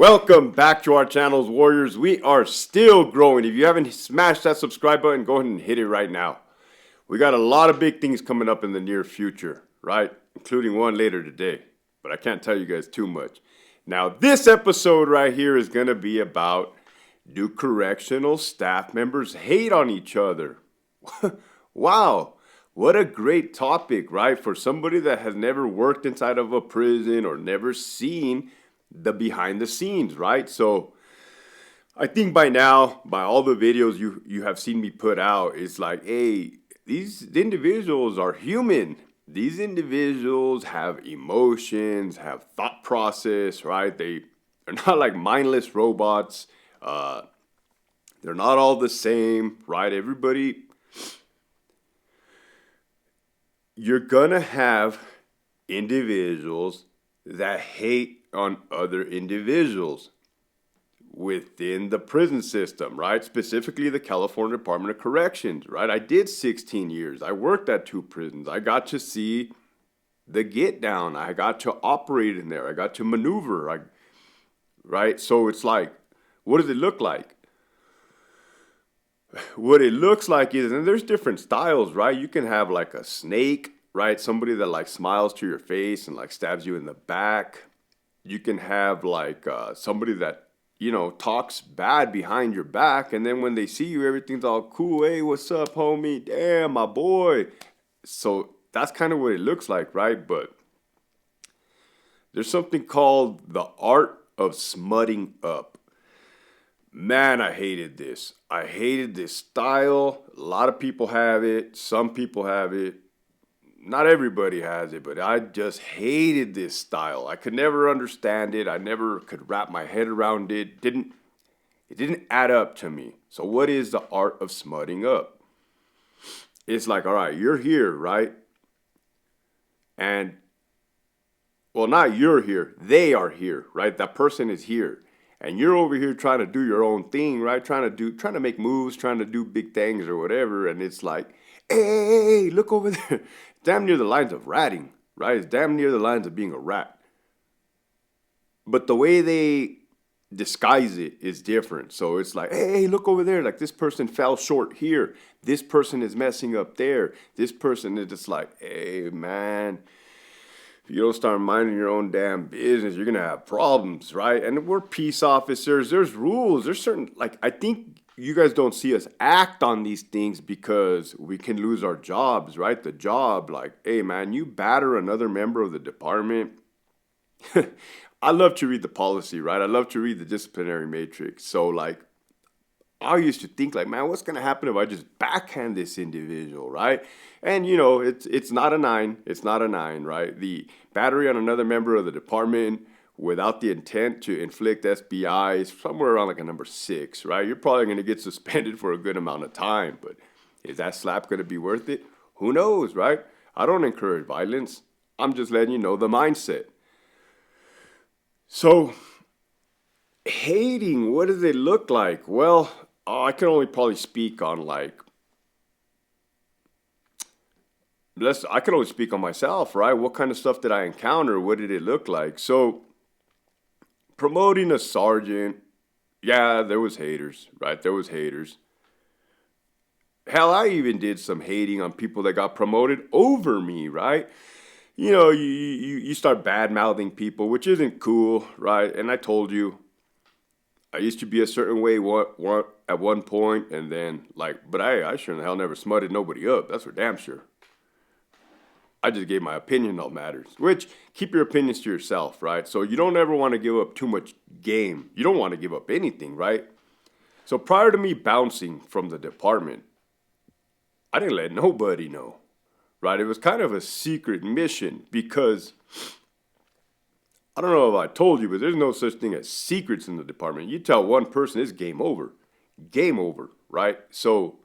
Welcome back to our channels, Warriors. We are still growing. If you haven't smashed that subscribe button, go ahead and hit it right now. We got a lot of big things coming up in the near future, right? Including one later today. But I can't tell you guys too much. Now, this episode right here is going to be about, do correctional staff members hate on each other? Wow. What a great topic, right? For somebody that has never worked inside of a prison or never seen the behind the scenes, right? So I think by now, by all the videos you have seen me put out, it's like, hey, these individuals are human. These individuals have emotions, have thought process, right? They're not like mindless robots. They're not all the same, right? Everybody, you're gonna have individuals that hate on other individuals within the prison system, right? Specifically the California Department of Corrections, right? I did 16 years. I worked at 2 prisons. I got to see the get down. I got to operate in there. I got to maneuver, right? So it's like, what does it look like? What it looks like is, and there's different styles, right? You can have like a snake, right? Somebody that like smiles to your face and like stabs you in the back. You can have like somebody that, talks bad behind your back. And then when they see you, everything's all cool. Hey, what's up, homie? Damn, my boy. So that's kind of what it looks like, right? But there's something called the art of smutting up. Man, I hated this. I hated this style. A lot of people have it. Some people have it. Not everybody has it, but I just hated this style. I could never understand it. I never could wrap my head around it. It didn't add up to me. So what is the art of smutting up? It's like, all right, you're here, right? And, well, not you're here. They are here, right? That person is here. And you're over here trying to do your own thing, right? Trying to make moves, trying to do big things or whatever. And it's like, hey, look over there. Damn near the lines of ratting, right? It's damn near the lines of being a rat. But the way they disguise it is different. So it's like, hey, look over there. Like this person fell short here. This person is messing up there. This person is just like, hey, man, if you don't start minding your own damn business, you're going to have problems, right? And we're peace officers. There's rules. There's certain, like, I think you guys don't see us act on these things because we can lose our jobs, right? The job, like, hey, man, you batter another member of the department. I love to read the policy, right? I love to read the disciplinary matrix. So, like, I used to think, like, man, what's going to happen if I just backhand this individual, right? And, it's not a 9. It's not a 9, right? The battery on another member of the department without the intent to inflict SBI is somewhere around like a number 6, right? You're probably going to get suspended for a good amount of time, but is that slap going to be worth it? Who knows, right? I don't encourage violence. I'm just letting you know the mindset. So, hating, what does it look like? Well, I can only probably speak on I can only speak on myself, right? What kind of stuff did I encounter? What did it look like? So, promoting a sergeant, yeah, there was haters, right? There was haters. Hell, I even did some hating on people that got promoted over me, right? You start bad-mouthing people, which isn't cool, right? And I told you, I used to be a certain way at one point, and then, but I sure in the hell never smutted nobody up. That's for damn sure. I just gave my opinion on matters, which keep your opinions to yourself, right? So you don't ever want to give up too much game. You don't want to give up anything, right? So prior to me bouncing from the department, I didn't let nobody know, right? It was kind of a secret mission because I don't know if I told you, but there's no such thing as secrets in the department. You tell one person, it's game over. Game over, right? So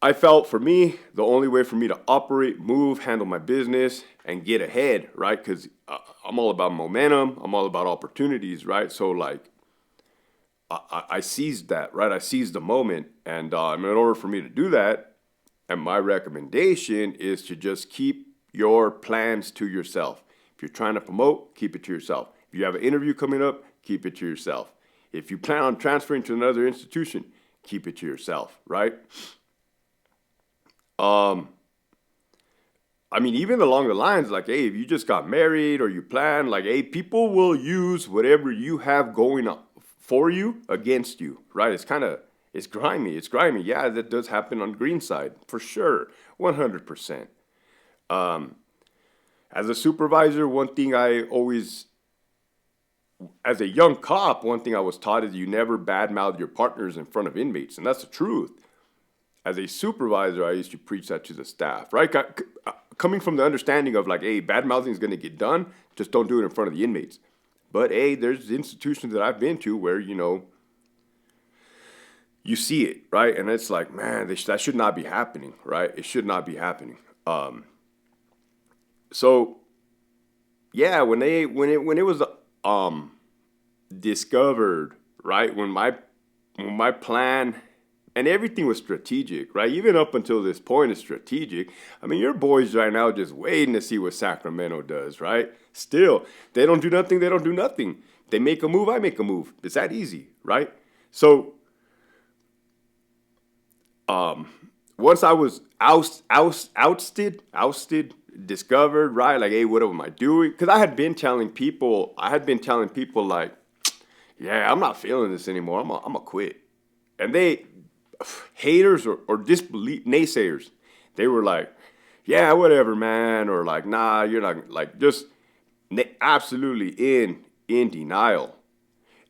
I felt for me, the only way for me to operate, move, handle my business, and get ahead, right? Because I'm all about momentum. I'm all about opportunities, right? So, I seized that, right? I seized the moment. And in order for me to do that, and my recommendation is to just keep your plans to yourself. If you're trying to promote, keep it to yourself. If you have an interview coming up, keep it to yourself. If you plan on transferring to another institution, keep it to yourself, right? I mean, even along the lines, like, hey, if you just got married or you plan, like, hey, people will use whatever you have going on for you against you, right? It's grimy. It's grimy. Yeah, that does happen on green side, for sure, 100%. As a supervisor, one thing I always, as a young cop, one thing I was taught is you never badmouth your partners in front of inmates, and that's the truth. As a supervisor, I used to preach that to the staff, right? Coming from the understanding of like, hey, bad mouthing is going to get done, just don't do it in front of the inmates. But hey, there's institutions that I've been to where, you see it, right? And it's like, man, that should not be happening, right? It should not be happening. So yeah, when it was discovered, right? When my plan and everything was strategic, right? Even up until this point, it's strategic. I mean, your boys right now just waiting to see what Sacramento does, right? Still, they don't do nothing. They don't do nothing. They make a move. I make a move. It's that easy, right? So, once I was ousted, discovered, right? Like, hey, what am I doing? Because I had been telling people like, yeah, I'm not feeling this anymore. I'm gonna quit. And they, haters or disbelief naysayers, they were like, yeah, whatever, man, or like, nah, you're not, like, just absolutely in denial.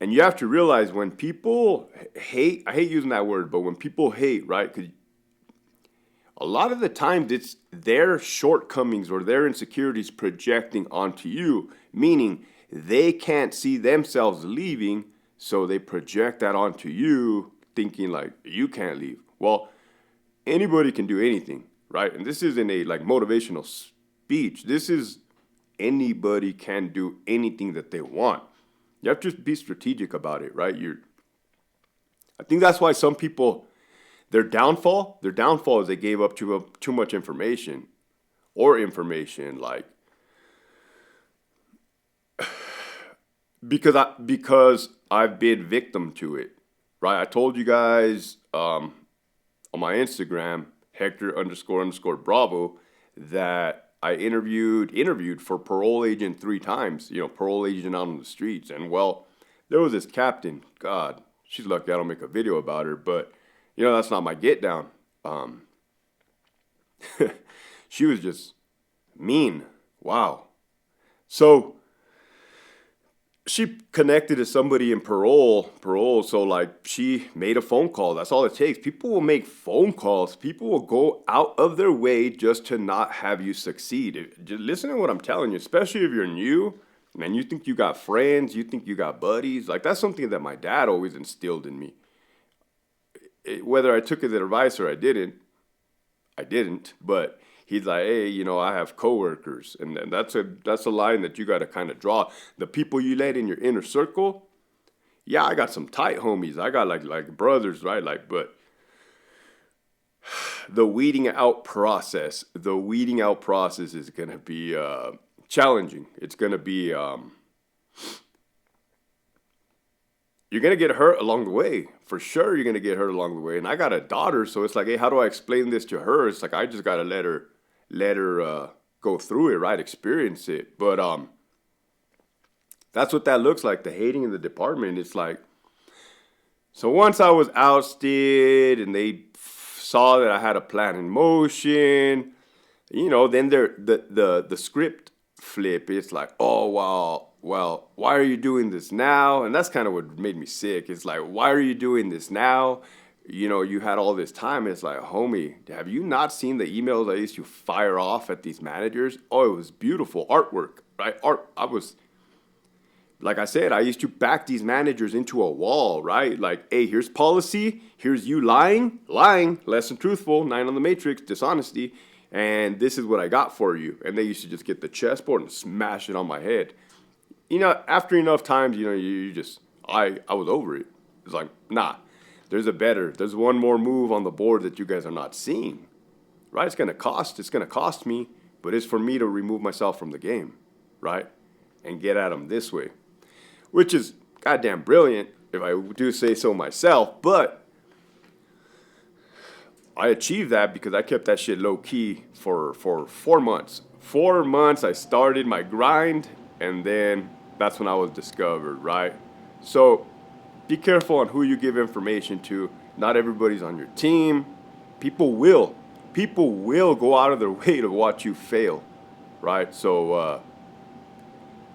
And you have to realize when people hate, I hate using that word, but when people hate, right? Because a lot of the times it's their shortcomings or their insecurities projecting onto you, meaning they can't see themselves leaving, so they project that onto you, thinking like you can't leave. Well, anybody can do anything, right? And this isn't a like motivational speech. This is anybody can do anything that they want. You have to be strategic about it, right? I think that's why some people, their downfall is they gave up too much information, like because I've been victim to it, right? I told you guys on my Instagram, Hector__Bravo, that I interviewed for parole agent 3 times, parole agent out on the streets. And well, there was this captain, God, she's lucky I don't make a video about her, but that's not my get down. She was just mean. Wow. So she connected to somebody in parole. So like she made a phone call. That's all it takes. People will make phone calls. People will go out of their way just to not have you succeed. Just listen to what I'm telling you, especially if you're new, man, you think you got friends, you think you got buddies. Like that's something that my dad always instilled in me. Whether I took his advice or I didn't, but he's like, hey, I have coworkers, and that's a line that you got to kind of draw. The people you let in your inner circle, yeah, I got some tight homies. I got like brothers, right? Like, but the weeding out process is gonna be challenging. It's gonna be you're going to get hurt along the way. For sure, you're going to get hurt along the way. And I got a daughter, so it's like, hey, how do I explain this to her? It's like, I just got to let her go through it, right? Experience it. But that's what that looks like, the hating in the department. It's like, so once I was ousted and they saw that I had a plan in motion, then the script flip. It's like, oh, wow. Well, why are you doing this now? And that's kind of what made me sick. It's like, why are you doing this now? You had all this time. It's like, homie, have you not seen the emails I used to fire off at these managers? Oh, it was beautiful artwork, right? Like I said, I used to back these managers into a wall, right? Like, hey, here's policy. Here's you lying, less than truthful, 9 on the matrix, dishonesty. And this is what I got for you. And they used to just get the chessboard and smash it on my head. After enough times, I was over it. It's like, nah, there's one more move on the board that you guys are not seeing, right? It's going to cost me, but it's for me to remove myself from the game, right? And get at them this way. which is goddamn brilliant if I do say so myself. But I achieved that because I kept that shit low key for 4 months. 4 months I started my grind, and then that's when I was discovered, right? So be careful on who you give information to. Not everybody's on your team. People will. People will go out of their way to watch you fail, right? So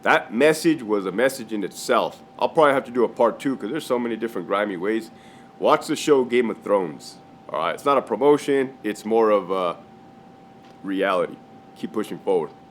that message was a message in itself. I'll probably have to do a part 2 because there's so many different grimy ways. Watch the show Game of Thrones. All right, it's not a promotion. It's more of a reality. Keep pushing forward.